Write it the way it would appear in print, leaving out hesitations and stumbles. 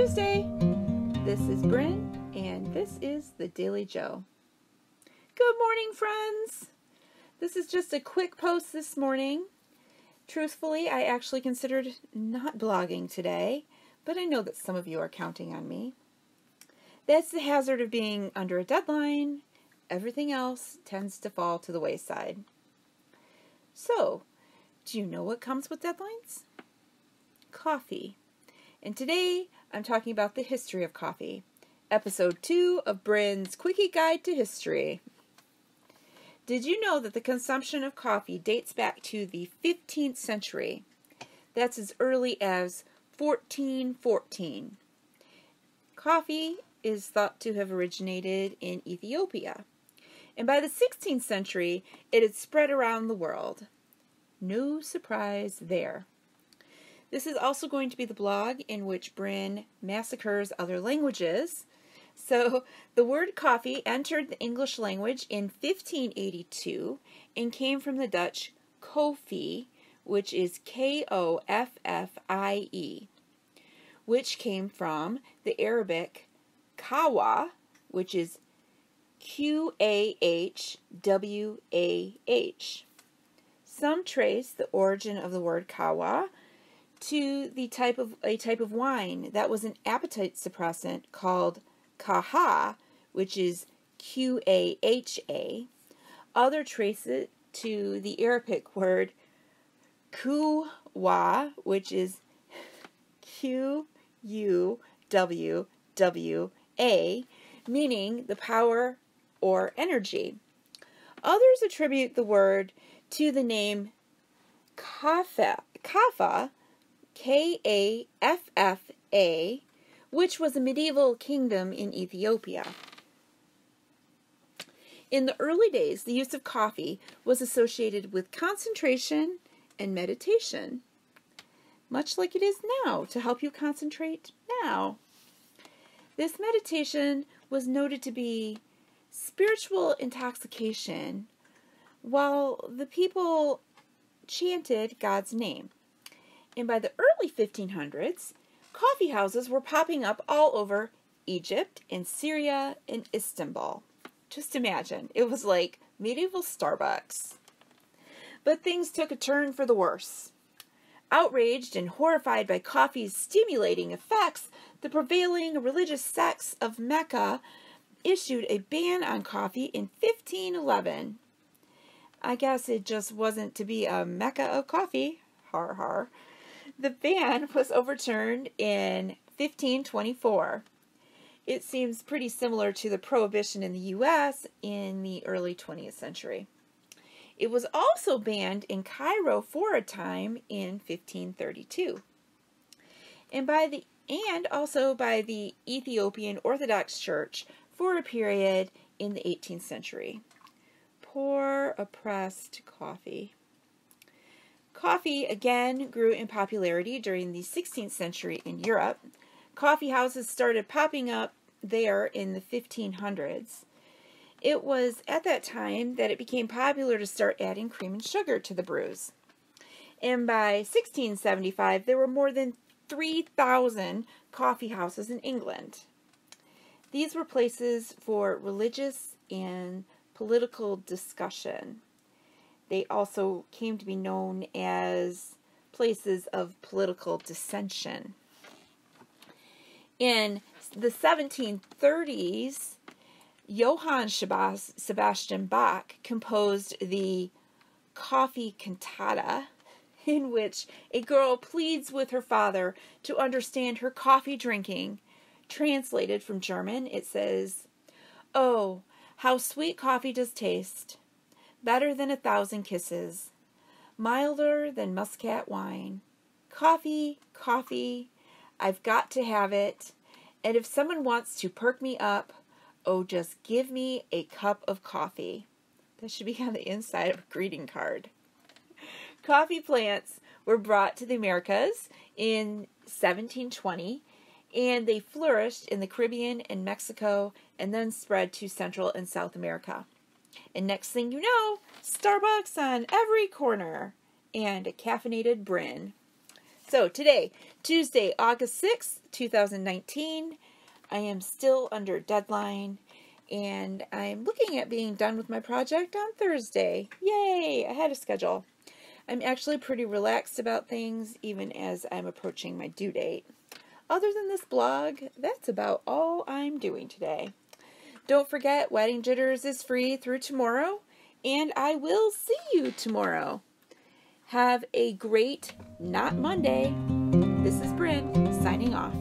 Tuesday. This is Bryn, and this is the Daily Joe. Good morning, friends. This is just a quick post this morning. Truthfully, I actually considered not blogging today, but I know that some of you are counting on me. That's the hazard of being under a deadline. Everything else tends to fall to the wayside. So, do you know what comes with deadlines? Coffee. And today, I'm talking about the history of coffee. Episode 2 of Bryn's Quickie Guide to History. Did you know that the consumption of coffee dates back to the 15th century? That's as early as 1414. Coffee is thought to have originated in Ethiopia. And by the 16th century, it had spread around the world. No surprise there. This is also going to be the blog in which Bryn massacres other languages. So, the word coffee entered the English language in 1582 and came from the Dutch koffie, which is Koffie, which came from the Arabic kawa, which is Qahwah. Some trace the origin of the word kawa to a type of wine that was an appetite suppressant called kaha, which is Qaha. Other trace it to the Arabic word quwwa, which is Quwwa, meaning the power or energy. Others attribute the word to the name Kaffa, Kaffa, which was a medieval kingdom in Ethiopia. In the early days, the use of coffee was associated with concentration and meditation, much like it is now to help you concentrate now. This meditation was noted to be spiritual intoxication while the people chanted God's name. And by the early 1500s, coffee houses were popping up all over Egypt and Syria and Istanbul. Just imagine, it was like medieval Starbucks. But things took a turn for the worse. Outraged and horrified by coffee's stimulating effects, the prevailing religious sects of Mecca issued a ban on coffee in 1511. I guess it just wasn't to be a Mecca of coffee. Har har. The ban was overturned in 1524. It seems pretty similar to the prohibition in the U.S. in the early 20th century. It was also banned in Cairo for a time in 1532. And also by the Ethiopian Orthodox Church for a period in the 18th century. Poor, oppressed coffee. Coffee again grew in popularity during the 16th century in Europe. Coffee houses started popping up there in the 1500s. It was at that time that it became popular to start adding cream and sugar to the brews. And by 1675, there were more than 3,000 coffee houses in England. These were places for religious and political discussion. They also came to be known as places of political dissension. In the 1730s, Johann Sebastian Bach composed the Coffee Cantata, in which a girl pleads with her father to understand her coffee drinking. Translated from German, it says, "Oh, how sweet coffee does taste, better than 1,000 kisses, milder than muscat wine. Coffee, coffee, I've got to have it, and if someone wants to perk me up, oh, just give me a cup of coffee." That should be on the inside of a greeting card. Coffee plants were brought to the Americas in 1720, and they flourished in the Caribbean and Mexico, and then spread to Central and South America. And next thing you know, Starbucks on every corner, and a caffeinated Bryn. So today, Tuesday, August 6th, 2019. I am still under deadline, and I'm looking at being done with my project on Thursday. Yay! Ahead of schedule. I'm actually pretty relaxed about things, even as I'm approaching my due date. Other than this blog, that's about all I'm doing today. Don't forget, Wedding Jitters is free through tomorrow, and I will see you tomorrow. Have a great, not Monday. This is Bryn, signing off.